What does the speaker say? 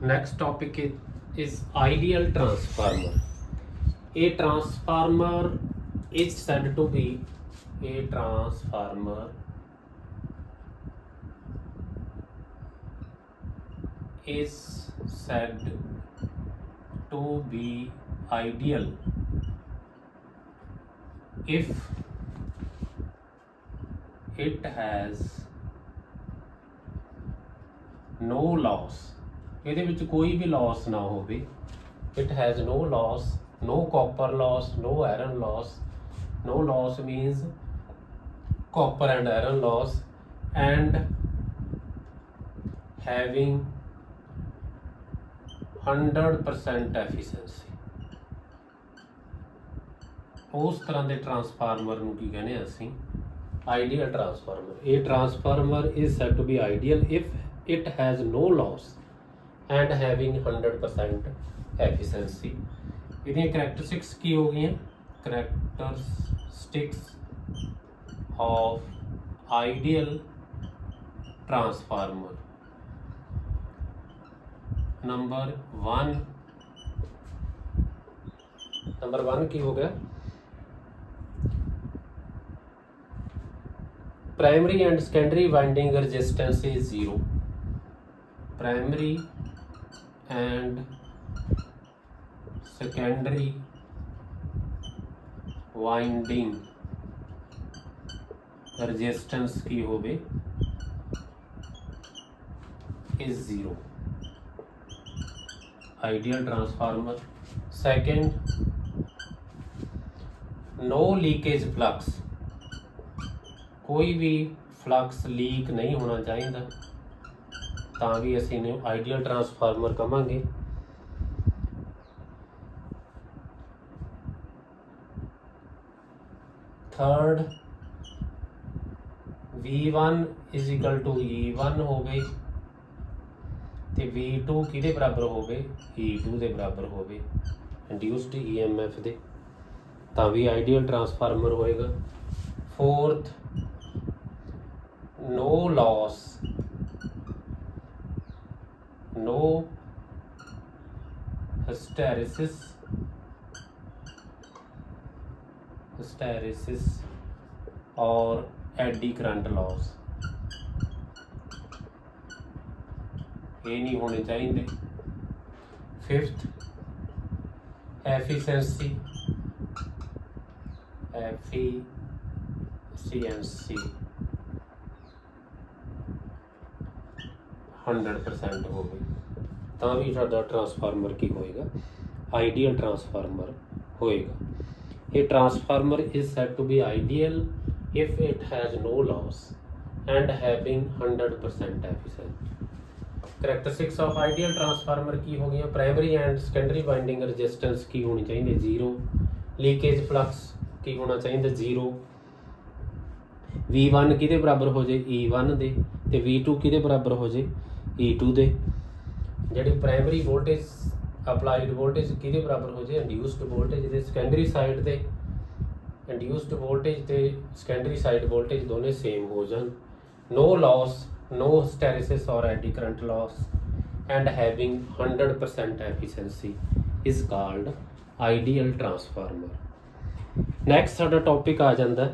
Next topic is ideal transformer. A transformer is said to be a transformer is said to be ideal if it has no loss. ਇਹਦੇ ਵਿੱਚ ਕੋਈ ਵੀ loss ਨਾ ਹੋਵੇ. It has no loss, no copper loss, no iron loss. No loss means copper and iron loss, and having 100% efficiency. ਉਸ ਤਰ੍ਹਾਂ ਦੇ transformer ਨੂੰ ਕੀ ਕਹਿੰਦੇ ਅਸੀਂ? Ideal transformer. ਇਹ transformer is said to be ideal if it has no loss and having 100% efficiency. ਇਹਦੀਆਂ characteristics ਕੀ ਹੋ ਗਈਆਂ? Characteristics of ideal transformer. Number one ਕੀ ਹੋ ਗਿਆ? Primary and secondary winding resistance is 0. Primary and secondary winding resistance की होवे is 0. Ideal transformer. Second, no leakage flux. ਕੋਈ ਵੀ flux leak ਨਹੀਂ ਹੋਣਾ ਚਾਹੀਦਾ, ਤਾਂ ਵੀ ਅਸੀਂ ਇਹਨੂੰ ਆਈਡੀਅਲ ਟਰਾਂਸਫਾਰਮਰ ਕਹਾਂਗੇ. Third, V1 is equal to E1 ਹੋਵੇ ਤੇ V2 ਕਿਹਦੇ ਬਰਾਬਰ ਹੋਵੇ? E2 ਦੇ ਬਰਾਬਰ ਹੋਵੇ, ਇੰਡਿਊਸਡ EMF ਦੇ, ਤਾਂ ਵੀ ਆਈਡੀਅਲ ਟਰਾਂਸਫਾਰਮਰ ਹੋਏਗਾ. Fourth, no loss, no hysteresis or eddy current loss. ये नहीं होने चाहिए. फिफ्थ, efficiency 100% ਹੋ ਗਈ, ਤਾਂ ਵੀ ਸਾਡਾ ਟਰਾਂਸਫਾਰਮਰ ਕੀ ਹੋਏਗਾ? ਆਈਡੀਅਲ ਟਰਾਂਸਫਾਰਮਰ ਹੋਏਗਾ. ਇਹ transformer is said to be ideal if it has no loss and having 100% efficiency. Characteristics of ideal transformer ਕੀ ਹੋ ਗਈਆਂ? Primary and secondary winding resistance ਕੀ ਹੋਣੀ ਚਾਹੀਦੀ? 0. ਲੀਕੇਜ ਫਲਕਸ ਕੀ ਹੋਣਾ ਚਾਹੀਦਾ? 0. V1 ਕਿਹਦੇ ਬਰਾਬਰ ਹੋ ਜੇ? E1 ਦੇ, ਤੇ V2 ਕਿਹਦੇ ਬਰਾਬਰ ਹੋ ਜੇ? E2 ਦੇ. ਜਿਹੜੀ ਪ੍ਰਾਇਮਰੀ ਵੋਲਟੇਜ ਅਪਲਾਈਡ ਵੋਲਟੇਜ ਕਿਹਦੇ ਬਰਾਬਰ ਹੋ ਜੇ? ਇੰਡਿਊਸਡ ਵੋਲਟੇਜ ਦੇ. ਸੈਕੰਡਰੀ ਸਾਈਡ ਤੇ ਇੰਡਿਊਸਡ ਵੋਲਟੇਜ ਤੇ ਸੈਕੰਡਰੀ ਸਾਈਡ ਵੋਲਟੇਜ ਦੋਨੇ ਸੇਮ ਹੋ ਜਾਣ. ਨੋ Las, no hysteresis or eddy current loss, and having 100% efficiency is called ideal transformer. Next ਸਾਡਾ ਟੌਪਿਕ ਆ ਜਾਂਦਾ